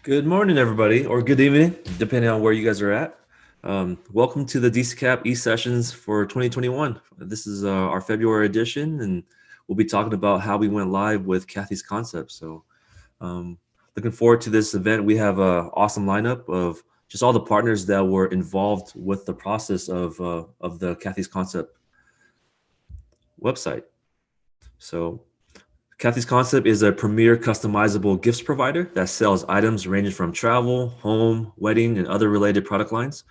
Good morning, everybody, or good evening, depending on where you guys are at. Welcome to the DCKAP eSessions for 2021. This is our February edition, and we'll be talking about how we went live with Cathy's concept. So, um, looking forward to this event. We have an awesome lineup of just all the partners that were involved with the process of the Cathy's concept website. So, Cathy's Concept is a premier customizable gifts provider that sells items ranging from travel, home, wedding, and other related product lines.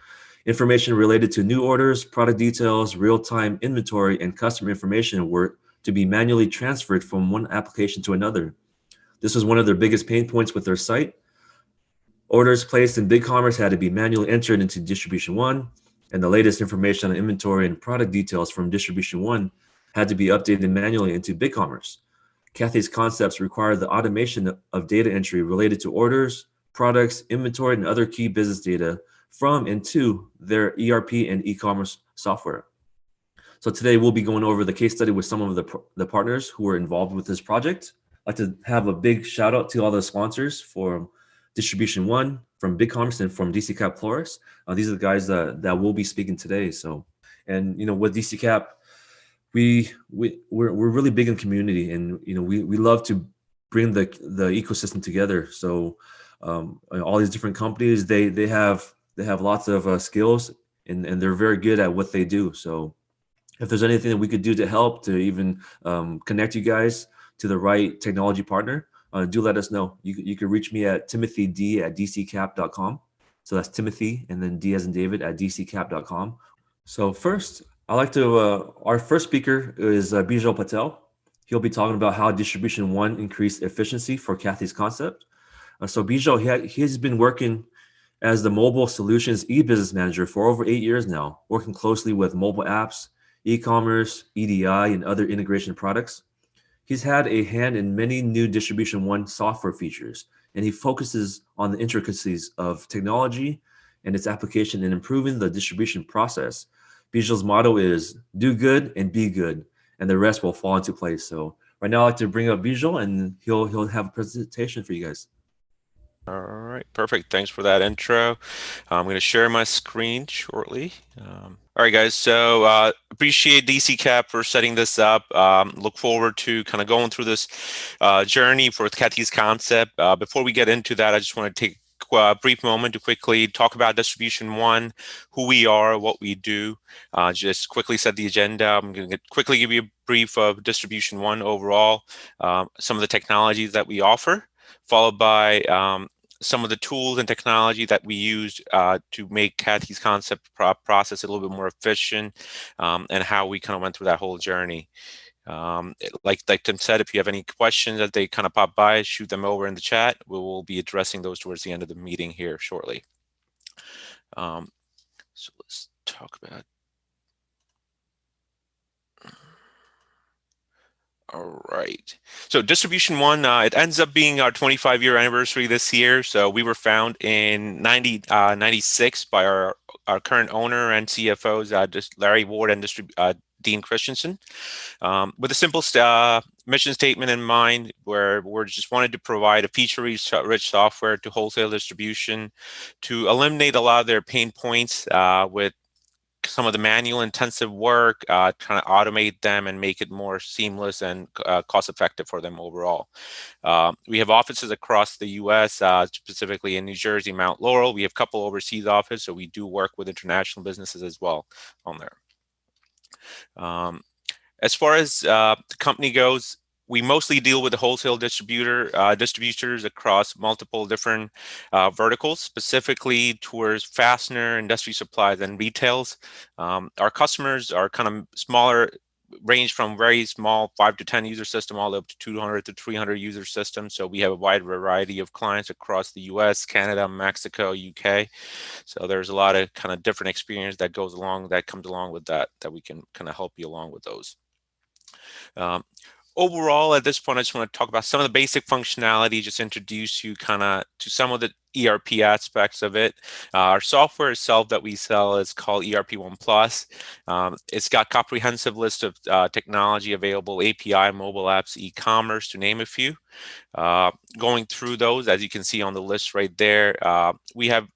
Information related to new orders, product details, real-time inventory, and customer information were to be manually transferred from one application to another. This was one of their biggest pain points with their site. Orders placed in BigCommerce had to be manually entered into Distribution One, and the latest information on inventory and product details from Distribution One had to be updated manually into BigCommerce. Cathy's concepts require the automation of data entry related to orders, products, inventory, and other key business data from and to their ERP and e-commerce software. So today we'll be going over the case study with some of the partners who were involved with this project. I'd like to have a big shout out to all the sponsors for Distribution One, from BigCommerce, and from DCKAP Flores. These are the guys that will be speaking today. So, and with DCKAP, we're really big in community, and we love to bring the ecosystem together. So all these different companies, they have lots of skills, and they're very good at what they do. So if there's anything that we could do to help to even connect you guys to the right technology partner, do let us know. You can reach me at timothyd@dckap.com. So that's Timothy and then D as in David at dckap.com. So first, I like to, our first speaker is Bijal Patel. He'll be talking about how Distribution One increased efficiency for Cathy's concept. So Bijal, he's been working as the mobile solutions e-business manager for over 8 years now, working closely with mobile apps, e-commerce, EDI, and other integration products. He's had a hand in many new Distribution One software features, and he focuses on the intricacies of technology and its application in improving the distribution process. Bijal's motto is do good and be good, and the rest will fall into place. So right now I'd like to bring up Bijal, and he'll have a presentation for you guys. All right, perfect. Thanks for that intro. I'm going to share my screen shortly. All right, guys. So appreciate DCKAP for setting this up. Look forward to kind of going through this journey for Cathy's concept. Before we get into that, I just want to take a brief moment to quickly talk about Distribution One, who we are, what we do. Just quickly set the agenda. I'm going to quickly give you a brief of Distribution One overall, some of the technologies that we offer, followed by some of the tools and technology that we use to make Cathy's concept process a little bit more efficient, and how we kind of went through that whole journey. Like Tim said, if you have any questions as they kind of pop by, shoot them over in the chat. We will be addressing those towards the end of the meeting here shortly. So let's talk about. All right. So Distribution One, it ends up being our 25-year anniversary this year. So we were founded in 96 by our current owner and CFOs, Larry Ward and Dean Christensen, with a simple mission statement in mind, where we're just wanted to provide a feature-rich software to wholesale distribution to eliminate a lot of their pain points with some of the manual intensive work, trying to automate them and make it more seamless and cost effective for them overall. We have offices across the US, specifically in New Jersey, Mount Laurel. We have a couple overseas offices, so we do work with international businesses as well on there. As far as the company goes, we mostly deal with the wholesale distributors across multiple different verticals, specifically towards fastener, industry supplies, and retails. Our customers are kind of smaller, range from very small 5 to 10 user system all up to 200 to 300 user systems. So we have a wide variety of clients across the US, Canada, Mexico, UK. So there's a lot of kind of different experience that comes along with that we can kind of help you along with those. overall, at this point, I just want to talk about some of the basic functionality, just introduce you kind of to some of the ERP aspects of it. Our software itself that we sell is called ERP One Plus. It's got comprehensive list of technology available, API, mobile apps, e-commerce, to name a few. Going through those, as you can see on the list right there, we have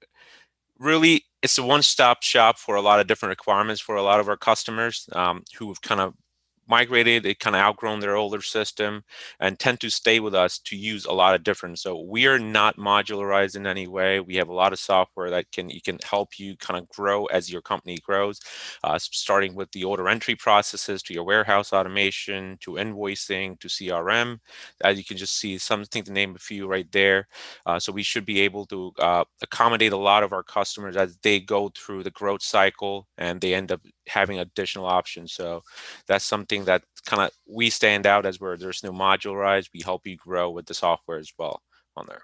really, it's a one-stop shop for a lot of different requirements for a lot of our customers who've kind of migrated, they kind of outgrown their older system and tend to stay with us to use a lot of different. So we are not modularized in any way. We have a lot of software that can help you kind of grow as your company grows, starting with the order entry processes to your warehouse automation to invoicing to CRM. As you can just see, something to name a few right there. So we should be able to accommodate a lot of our customers as they go through the growth cycle and they end up having additional options. So that's something that kind of we stand out as where there's no modularized. We help you grow with the software as well on there.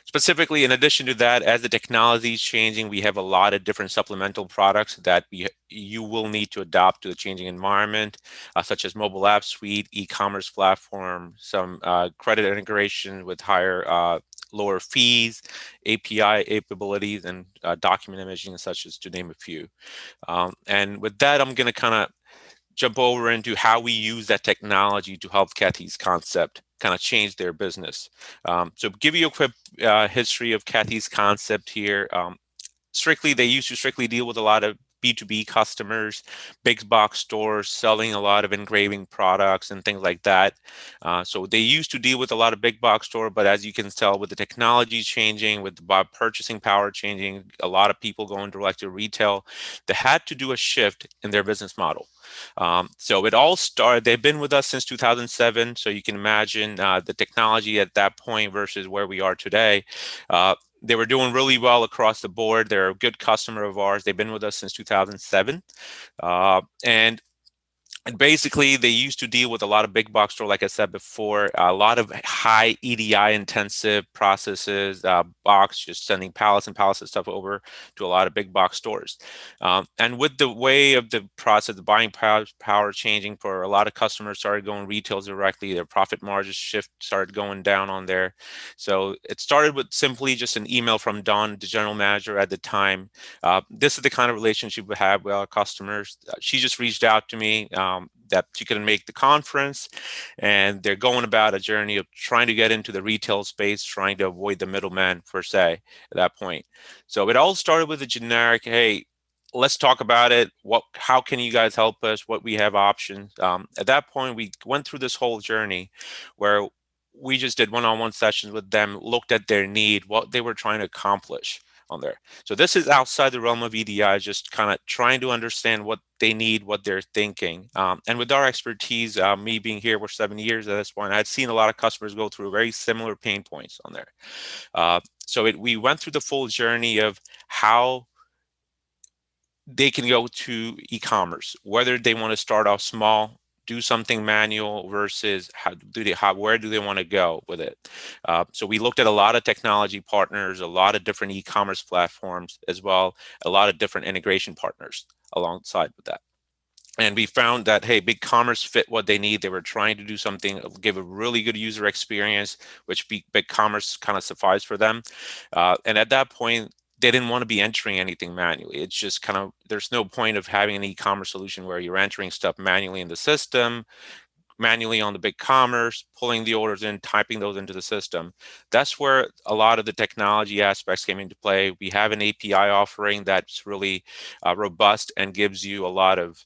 Specifically, in addition to that, as the technology is changing, we have a lot of different supplemental products that you will need to adapt to the changing environment, such as mobile app suite, e-commerce platform, some credit integration with higher lower fees, API capabilities, and document imaging, such as to name a few. And with that, I'm going to kind of jump over into how we use that technology to help Cathy's concept kind of change their business. So give you a quick history of Cathy's concept here. They used to strictly deal with a lot of B2B customers, big box stores selling a lot of engraving products and things like that. So they used to deal with a lot of big box store, but as you can tell, with the technology changing, with the purchasing power changing, a lot of people going direct to retail, they had to do a shift in their business model. So it all started, they've been with us since 2007. So you can imagine the technology at that point versus where we are today. They were doing really well across the board. They're a good customer of ours. They've been with us since 2007. And basically, they used to deal with a lot of big box store, like I said before, a lot of high EDI intensive processes, box, just sending pallets and pallets of stuff over to a lot of big box stores. And with the way of the process, the buying power changing for a lot of customers started going retail directly, their profit margins started going down on there. So it started with simply just an email from Dawn, the general manager at the time. This is the kind of relationship we have with our customers. She just reached out to me that she couldn't make the conference, and they're going about a journey of trying to get into the retail space, trying to avoid the middleman per se at that point. So it all started with a generic, hey, let's talk about it. How can you guys help us? What we have options. At that point, we went through this whole journey where we just did one-on-one sessions with them, looked at their need, what they were trying to accomplish on there. So this is outside the realm of EDI, just kind of trying to understand what they need, what they're thinking. And with our expertise, me being here for 7 years at this point, I'd seen a lot of customers go through very similar pain points on there. So we went through the full journey of how they can go to e-commerce, whether they want to start off small, do something manual versus where do they want to go with it. So we looked at a lot of technology partners, a lot of different e-commerce platforms as well, a lot of different integration partners alongside with that. And we found that, hey, BigCommerce fit what they need. They were trying to do something, give a really good user experience, which BigCommerce kind of sufficed for them. And at that point, they didn't want to be entering anything manually. It's just kind of, there's no point of having an e-commerce solution where you're entering stuff manually in the system, manually on the BigCommerce, pulling the orders in, typing those into the system. That's where a lot of the technology aspects came into play. We have an API offering that's really robust and gives you a lot of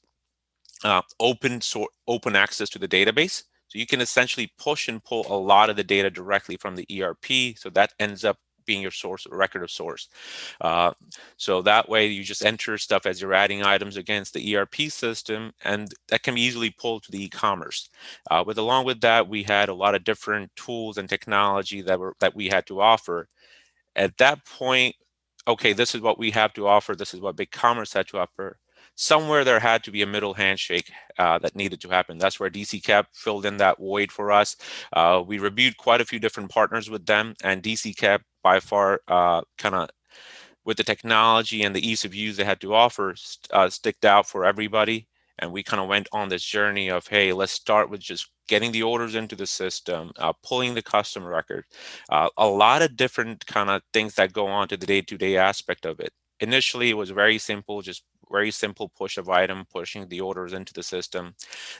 open access to the database. So you can essentially push and pull a lot of the data directly from the ERP. So that ends up being your source, record of source. So that way you just enter stuff as you're adding items against the ERP system, and that can be easily pulled to the e-commerce. Along with that, we had a lot of different tools and technology that we had to offer. At that point, okay, this is what we have to offer. This is what BigCommerce had to offer. Somewhere there had to be a middle handshake that needed to happen. That's where DCKAP filled in that void for us. We reviewed quite a few different partners with them, and DCKAP by far kind of, with the technology and the ease of use they had to offer, sticked out for everybody. And we kind of went on this journey of, hey, let's start with just getting the orders into the system, pulling the customer record, a lot of different kind of things that go on to the day-to-day aspect of it. Initially, it was very simple, just very simple push of item, pushing the orders into the system.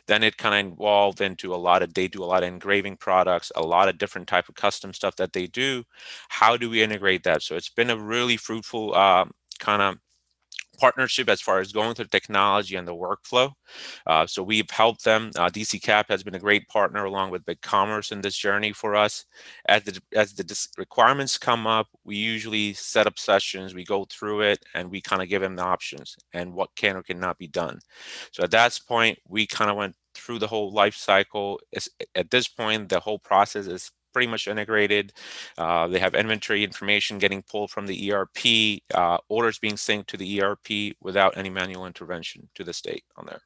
Then it kind of evolved into they do a lot of engraving products, a lot of different type of custom stuff that they do. How do we integrate that? So it's been a really fruitful kind of partnership as far as going through the technology and the workflow. So we've helped them. DCKAP has been a great partner along with BigCommerce in this journey for us. As the requirements come up, we usually set up sessions, we go through it, and we kind of give them the options and what can or cannot be done. So at that point, we kind of went through the whole life cycle. At this point, the whole process is pretty much integrated. They have inventory information getting pulled from the ERP, orders being synced to the ERP without any manual intervention to the state on there.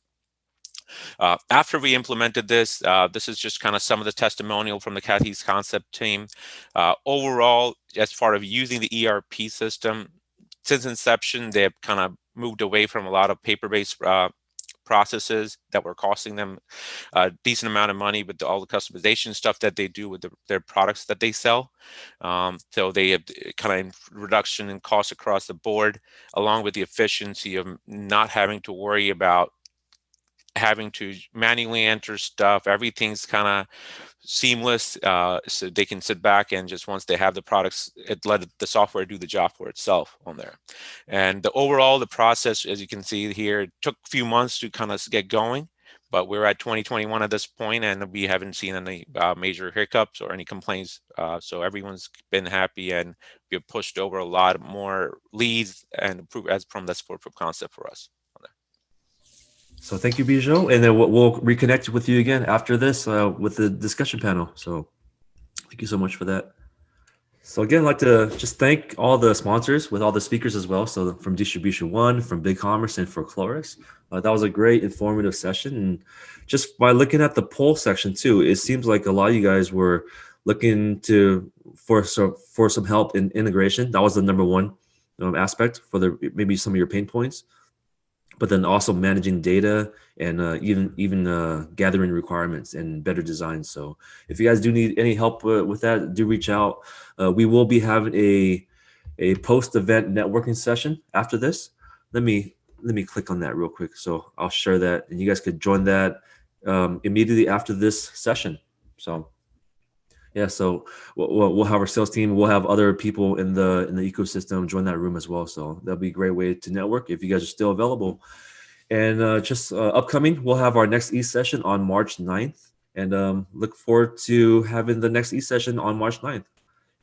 After we implemented this, this is just kind of some of the testimonial from the Cathys concept team. Overall, as far as using the ERP system, since inception, they've kind of moved away from a lot of paper-based processes that were costing them a decent amount of money with all the customization stuff that they do with their products that they sell. So they have kind of reduction in costs across the board, along with the efficiency of not having to worry about having to manually enter stuff. Everything's kind of seamless, so they can sit back and just once they have the products, let the software do the job for itself on there. And the process, as you can see here, it took a few months to kind of get going, but we're at 2021 at this point, and we haven't seen any major hiccups or any complaints. So everyone's been happy, and we've pushed over a lot more leads and as from this proof of concept for us. So thank you, Bijal. And then we'll reconnect with you again after this with the discussion panel. So thank you so much for that. So again, I'd like to just thank all the sponsors with all the speakers as well. So from Distribution One, from BigCommerce, and for Clorix. That was a great informative session. And just by looking at the poll section too, it seems like a lot of you guys were looking for some help in integration. That was the number one aspect for maybe some of your pain points. But then also managing data and even gathering requirements and better design. So if you guys do need any help with that, do reach out. We will be having a post-event networking session after this. Let me click on that real quick. So I'll share that, and you guys could join that immediately after this session. So yeah, so we'll have our sales team. We'll have other people in the ecosystem join that room as well. So that'll be a great way to network if you guys are still available. And just upcoming, we'll have our next eSession on March 9th. And look forward to having the next eSession on March 9th.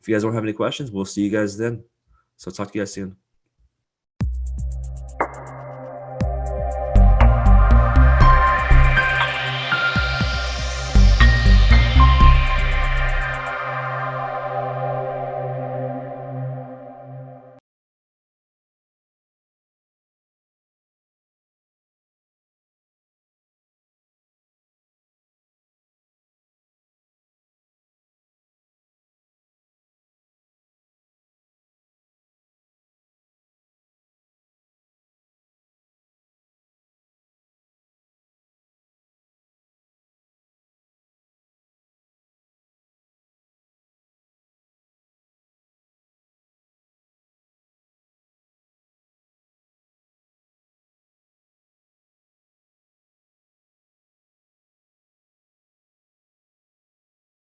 If you guys don't have any questions, we'll see you guys then. So talk to you guys soon.